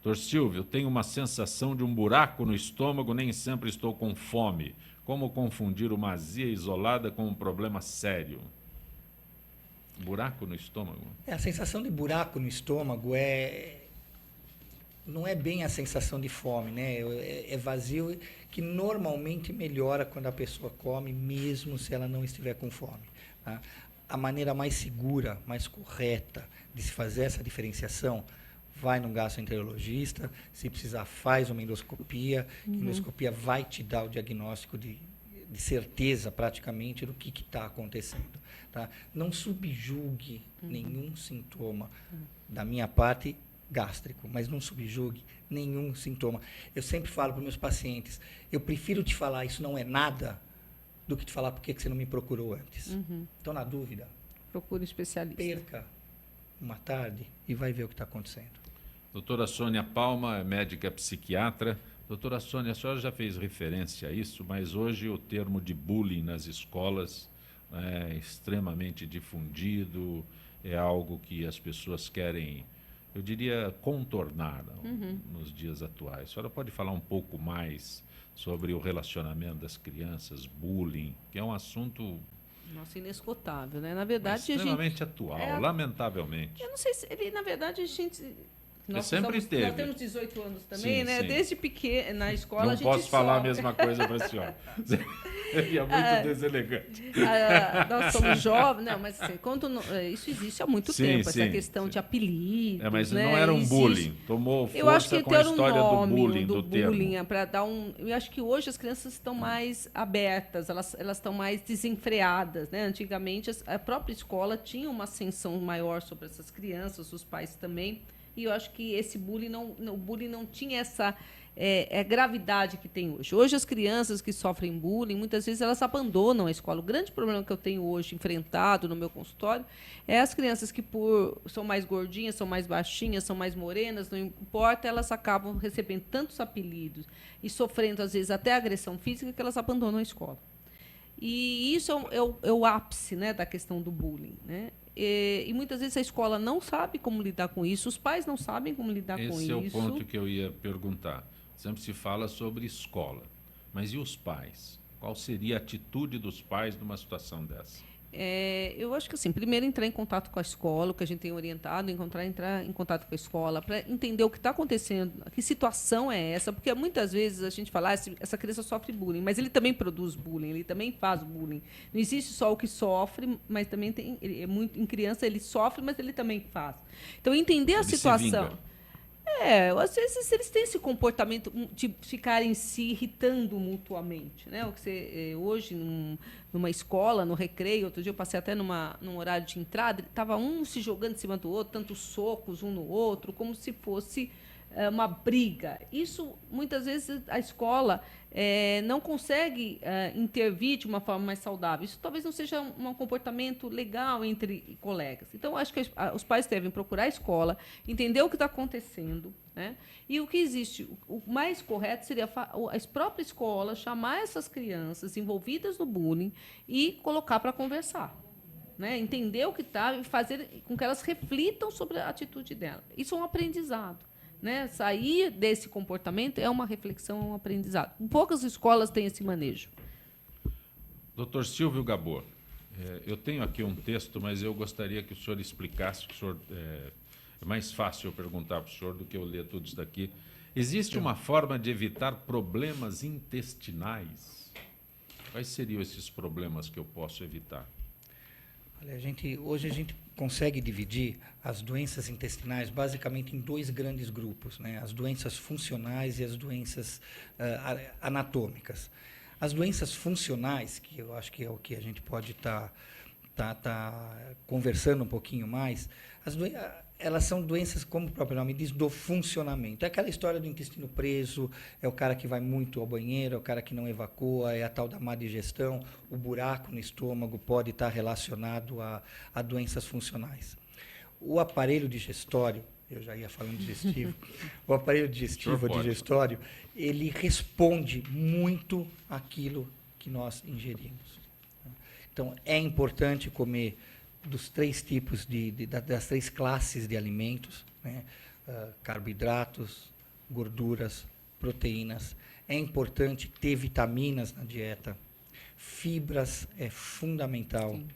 Doutor Silvio, tenho uma sensação de um buraco no estômago, nem sempre estou com fome. Como confundir uma azia isolada com um problema sério? Buraco no estômago? A sensação de buraco no estômago não é bem a sensação de fome, né? É vazio, que normalmente melhora quando a pessoa come, mesmo se ela não estiver com fome. Tá? A maneira mais segura, mais correta de se fazer essa diferenciação, vai no gastroenterologista, se precisar faz uma endoscopia, a endoscopia vai te dar o diagnóstico de certeza praticamente do que está acontecendo. Tá? Não subjugue nenhum sintoma da minha parte gástrico, mas não subjugue nenhum sintoma. Eu sempre falo para meus pacientes, eu prefiro te falar isso não é nada do que te falar por que você não me procurou antes. Então, na dúvida, procure um especialista. Perca uma tarde e vai ver o que está acontecendo. Doutora Sônia Palma, médica psiquiatra. Doutora Sônia, a senhora já fez referência a isso, mas hoje o termo de bullying nas escolas é extremamente difundido, é algo que as pessoas querem, eu diria, contornar nos dias atuais. A senhora pode falar um pouco mais sobre o relacionamento das crianças, bullying, que é um assunto... Nossa, inesgotável, né? Na verdade, extremamente atual, lamentavelmente. Eu não sei se ele, na verdade, a gente... Nós sempre teve. Nós temos 18 anos também, Sim, né? sim. Desde pequeno, na escola, Não a gente posso falar a sofre. mesma coisa para a senhora. Seria muito deselegante. Nós somos jovens, não, mas assim, isso existe há muito tempo, essa questão de apelidos. Mas né? não era um bullying. Tomou força eu acho que com a ter um história nome do bullying, do termo. para dar eu acho que hoje as crianças estão mais abertas, elas estão mais desenfreadas, né? Antigamente a própria escola tinha uma ascensão maior sobre essas crianças, os pais também. E eu acho que esse bullying o bullying não tinha essa gravidade que tem hoje. Hoje, as crianças que sofrem bullying, muitas vezes elas abandonam a escola. O grande problema que eu tenho hoje enfrentado no meu consultório é as crianças que são mais gordinhas, são mais baixinhas, são mais morenas, não importa, elas acabam recebendo tantos apelidos e sofrendo, às vezes, até agressão física, que elas abandonam a escola. E isso é o ápice, né, da questão do bullying, né? E muitas vezes a escola não sabe como lidar com isso, os pais não sabem como lidar com isso. Esse é o ponto que eu ia perguntar. Sempre se fala sobre escola, mas e os pais? Qual seria a atitude dos pais numa situação dessa? Eu acho que, assim, primeiro entrar em contato com a escola, o que a gente tem orientado, entrar em contato com a escola, para entender o que está acontecendo, que situação é essa, porque muitas vezes a gente fala, essa criança sofre bullying, mas ele também produz bullying, ele também faz bullying. Não existe só o que sofre, mas também tem, em criança ele sofre, mas ele também faz. Então, entender a situação. Às vezes eles têm esse comportamento de ficarem se irritando mutuamente, né? O que hoje, numa escola, no recreio, outro dia eu passei até num horário de entrada, estava um se jogando em cima do outro, tantos socos um no outro, como se fosse uma briga. Isso, muitas vezes, a escola não consegue intervir de uma forma mais saudável. Isso talvez não seja um comportamento legal entre colegas. Então, acho que os pais devem procurar a escola, entender o que está acontecendo, né? E o que existe. O mais correto seria a própria escola chamar essas crianças envolvidas no bullying e colocar para conversar. Né? Entender o que está e fazer com que elas reflitam sobre a atitude dela. Isso é um aprendizado. Né? Sair desse comportamento é uma reflexão, é um aprendizado. Poucas escolas têm esse manejo. Dr. Silvio Gabor, eu tenho aqui um texto, mas eu gostaria que o senhor explicasse, que o senhor, é mais fácil eu perguntar para o senhor do que eu ler tudo isso daqui. Existe uma forma de evitar problemas intestinais? Quais seriam esses problemas que eu posso evitar? Olha, hoje a gente consegue dividir as doenças intestinais basicamente em dois grandes grupos, né? As doenças funcionais e as doenças anatômicas. As doenças funcionais, que eu acho que é o que a gente pode estar conversando um pouquinho mais, elas são doenças, como o próprio nome diz, do funcionamento. É aquela história do intestino preso, é o cara que vai muito ao banheiro, é o cara que não evacua, é a tal da má digestão, o buraco no estômago pode estar relacionado a doenças funcionais. O aparelho digestório, eu já ia falando digestivo, o aparelho digestivo ou digestório, ele responde muito àquilo que nós ingerimos. Então, é importante comer dos três tipos das três classes de alimentos, né? Carboidratos, gorduras, proteínas. É importante ter vitaminas na dieta. Fibras é fundamental. Sim.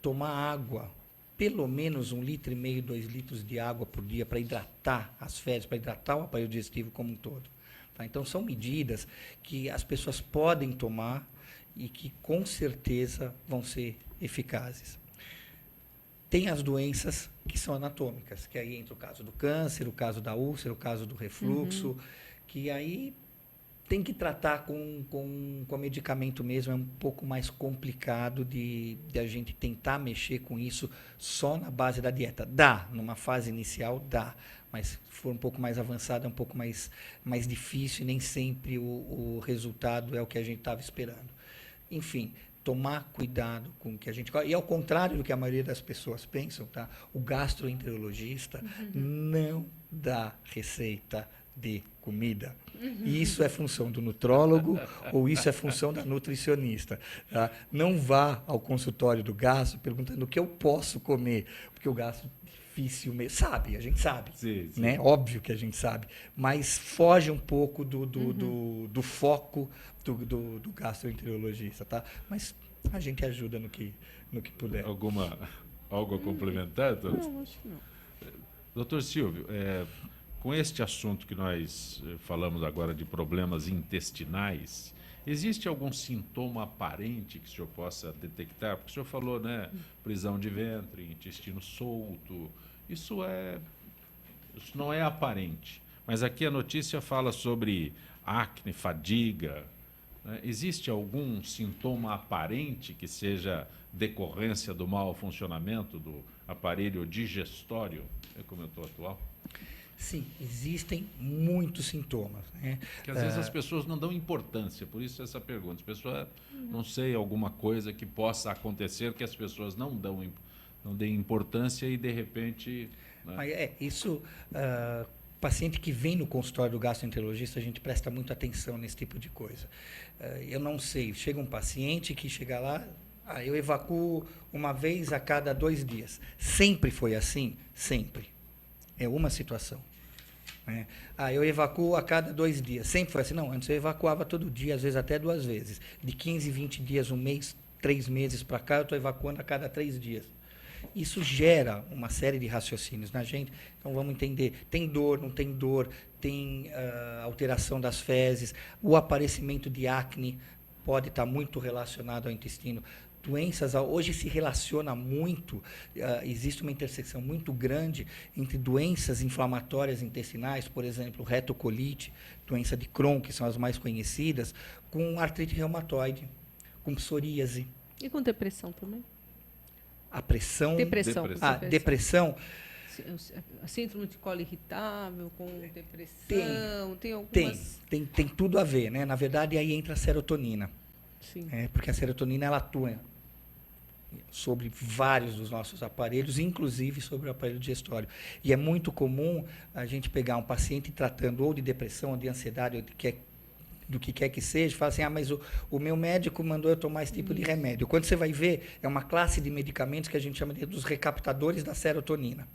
Tomar água, pelo menos 1,5 litro, 2 litros de água por dia para hidratar as fezes, para hidratar o aparelho digestivo como um todo. Tá? Então, são medidas que as pessoas podem tomar e que, com certeza, vão ser eficazes. Tem as doenças que são anatômicas, que aí entra o caso do câncer, o caso da úlcera, o caso do refluxo, que aí tem que tratar com medicamento mesmo, é um pouco mais complicado de a gente tentar mexer com isso só na base da dieta. Dá, numa fase inicial dá, mas se for um pouco mais avançado é um pouco mais difícil e nem sempre o resultado é o que a gente estava esperando. Enfim, tomar cuidado com o que a gente... E ao contrário do que a maioria das pessoas pensam, tá? O gastroenterologista não dá receita de comida. Isso é função do nutrólogo ou isso é função da nutricionista. Tá? Não vá ao consultório do gastro perguntando o que eu posso comer, porque o gastro dificilmente sabe, a gente sabe, sim. Né? Óbvio que a gente sabe, mas foge um pouco do foco do gastroenterologista, tá? Mas a gente ajuda no que puder. Algo a complementar? Não, acho que não. Doutor Silvio, com este assunto que nós falamos agora de problemas intestinais, existe algum sintoma aparente que o senhor possa detectar? Porque o senhor falou, né, prisão de ventre, intestino solto, isso não é aparente. Mas aqui a notícia fala sobre acne, fadiga. Né? Existe algum sintoma aparente que seja decorrência do mau funcionamento do aparelho digestório, como eu estou atual? Sim, existem muitos sintomas. Né? Porque às vezes as pessoas não dão importância, por isso essa pergunta. As pessoas, não sei, alguma coisa que possa acontecer que as pessoas não deem importância e de repente... Né? Mas isso... paciente que vem no consultório do gastroenterologista, a gente presta muita atenção nesse tipo de coisa. Eu não sei, chega um paciente que chega lá, eu evacuo uma vez a cada 2 dias. Sempre foi assim? Sempre. É uma situação. Né? Eu evacuo a cada 2 dias. Sempre foi assim? Não, antes eu evacuava todo dia, às vezes até 2 vezes. De 15, 20 dias, 1 mês, 3 meses para cá, eu estou evacuando a cada 3 dias. Isso gera uma série de raciocínios na gente. Então, vamos entender. Tem dor, não tem dor, tem alteração das fezes, o aparecimento de acne pode estar muito relacionado ao intestino. Doenças, hoje se relaciona muito, existe uma intersecção muito grande entre doenças inflamatórias intestinais, por exemplo, retocolite, doença de Crohn, que são as mais conhecidas, com artrite reumatoide, com psoríase. E com depressão também? A pressão... Depressão. A síndrome de colo irritável, com depressão, tem algumas... Tem tudo a ver, né? Na verdade, aí entra a serotonina. Sim. Porque a serotonina, ela atua sobre vários dos nossos aparelhos, inclusive sobre o aparelho digestório. E é muito comum a gente pegar um paciente tratando ou de depressão, ou de ansiedade, ou do que quer que seja, fala assim, mas o meu médico mandou eu tomar esse tipo de remédio. Quando você vai ver, é uma classe de medicamentos que a gente chama dos recaptadores da serotonina.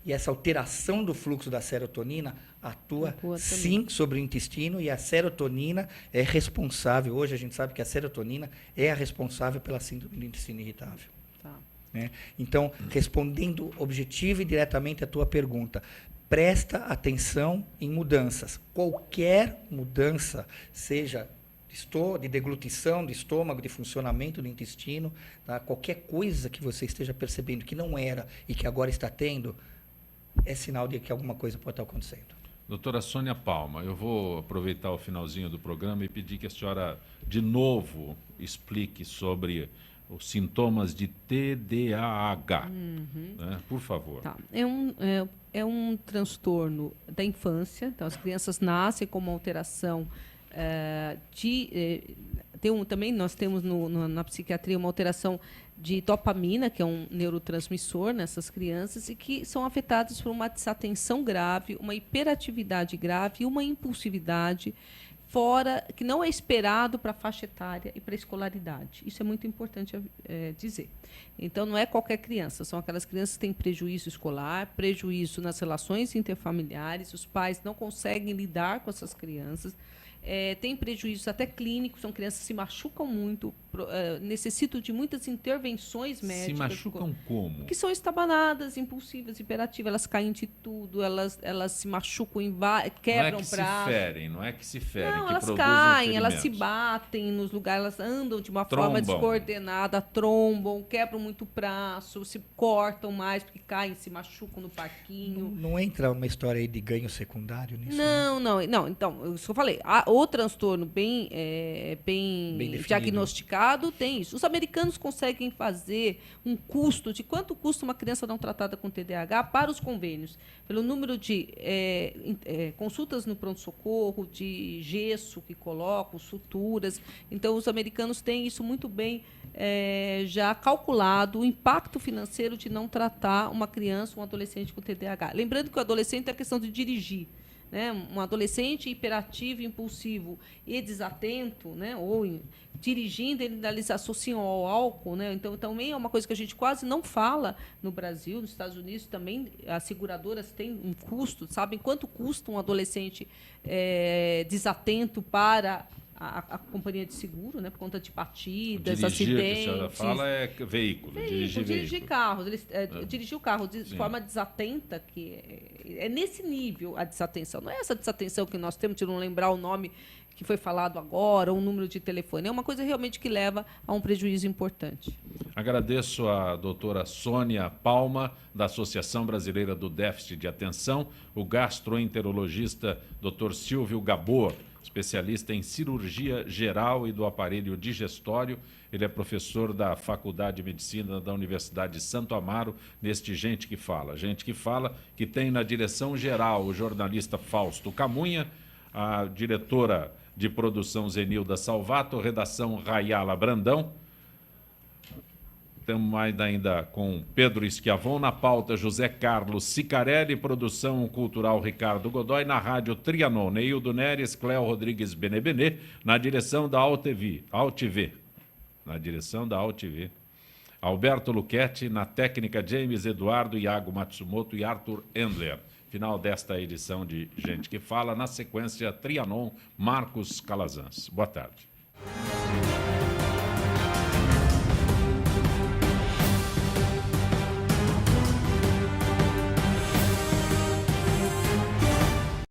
E essa alteração do fluxo da serotonina atua sim sobre o intestino, e a serotonina é responsável. Hoje a gente sabe que a serotonina é a responsável pela síndrome do intestino irritável. Tá. Né? Então, respondendo objetivo e diretamente à tua pergunta, presta atenção em mudanças. Qualquer mudança, seja de deglutição do estômago, de funcionamento do intestino, tá? Qualquer coisa que você esteja percebendo que não era e que agora está tendo, é sinal de que alguma coisa pode estar acontecendo. Doutora Sônia Palma, eu vou aproveitar o finalzinho do programa e pedir que a senhora, de novo, explique sobre os sintomas de TDAH. Né? Por favor. Tá. É um transtorno da infância. Então, as crianças nascem com uma alteração também nós temos na psiquiatria uma alteração de dopamina, que é um neurotransmissor nessas crianças, e que são afetadas por uma desatenção grave, uma hiperatividade grave e uma impulsividade que não é esperado para a faixa etária e para a escolaridade. Isso é muito importante dizer. Então, não é qualquer criança, são aquelas crianças que têm prejuízo escolar, prejuízo nas relações interfamiliares, os pais não conseguem lidar com essas crianças, tem prejuízos até clínicos, são crianças que se machucam muito, necessitam de muitas intervenções médicas. Se machucam como? Que são estabanadas, impulsivas, hiperativas, elas caem de tudo, elas se machucam, quebram o braço. Não é que se ferem, não, que elas produzem caem, elas se ferimentos. batem nos lugares, elas andam de uma forma descoordenada, trombam, quebram muito o braço, se cortam mais porque caem, se machucam no parquinho. Não entra uma história aí de ganho secundário nisso? Não. Então, isso que eu falei, o transtorno bem diagnosticado tem isso. Os americanos conseguem fazer um custo de quanto custa uma criança não tratada com TDAH para os convênios, pelo número de consultas no pronto-socorro, de gesso que colocam, suturas. Então, os americanos têm isso muito bem já calculado, o impacto financeiro de não tratar uma criança, um adolescente com TDAH. Lembrando que o adolescente é a questão de dirigir. Né? Um adolescente hiperativo, impulsivo e desatento, né? Ou dirigindo, eles associam ao álcool. Né? Então, também é uma coisa que a gente quase não fala no Brasil. Nos Estados Unidos também as seguradoras têm um custo. Sabem quanto custa um adolescente desatento para a companhia de seguro, né, por conta de batidas, dirigir, acidentes. Que a senhora fala é veículo, dirigir carros. Dirigir o carro de forma desatenta, que é nesse nível a desatenção. Não é essa desatenção que nós temos de não lembrar o nome que foi falado agora, ou um número de telefone. É uma coisa realmente que leva a um prejuízo importante. Agradeço a doutora Sônia Palma, da Associação Brasileira do Déficit de Atenção, o gastroenterologista Dr. Silvio Gabor, especialista em cirurgia geral e do aparelho digestório. Ele é professor da Faculdade de Medicina da Universidade de Santo Amaro, neste Gente que Fala. Gente que Fala, que tem na direção geral o jornalista Fausto Camunha, a diretora de produção Zenilda Salvato, redação Rayala Brandão. Temos mais ainda com Pedro Schiavon, na pauta José Carlos Sicarelli, produção cultural Ricardo Godoy, na rádio Trianon, Neildo Neres, Cléo Rodrigues Benebenê, na direção da AltV, Alberto Luchetti, na técnica James Eduardo, Iago Matsumoto e Arthur Endler. Final desta edição de Gente que Fala, na sequência Trianon, Marcos Calazans. Boa tarde.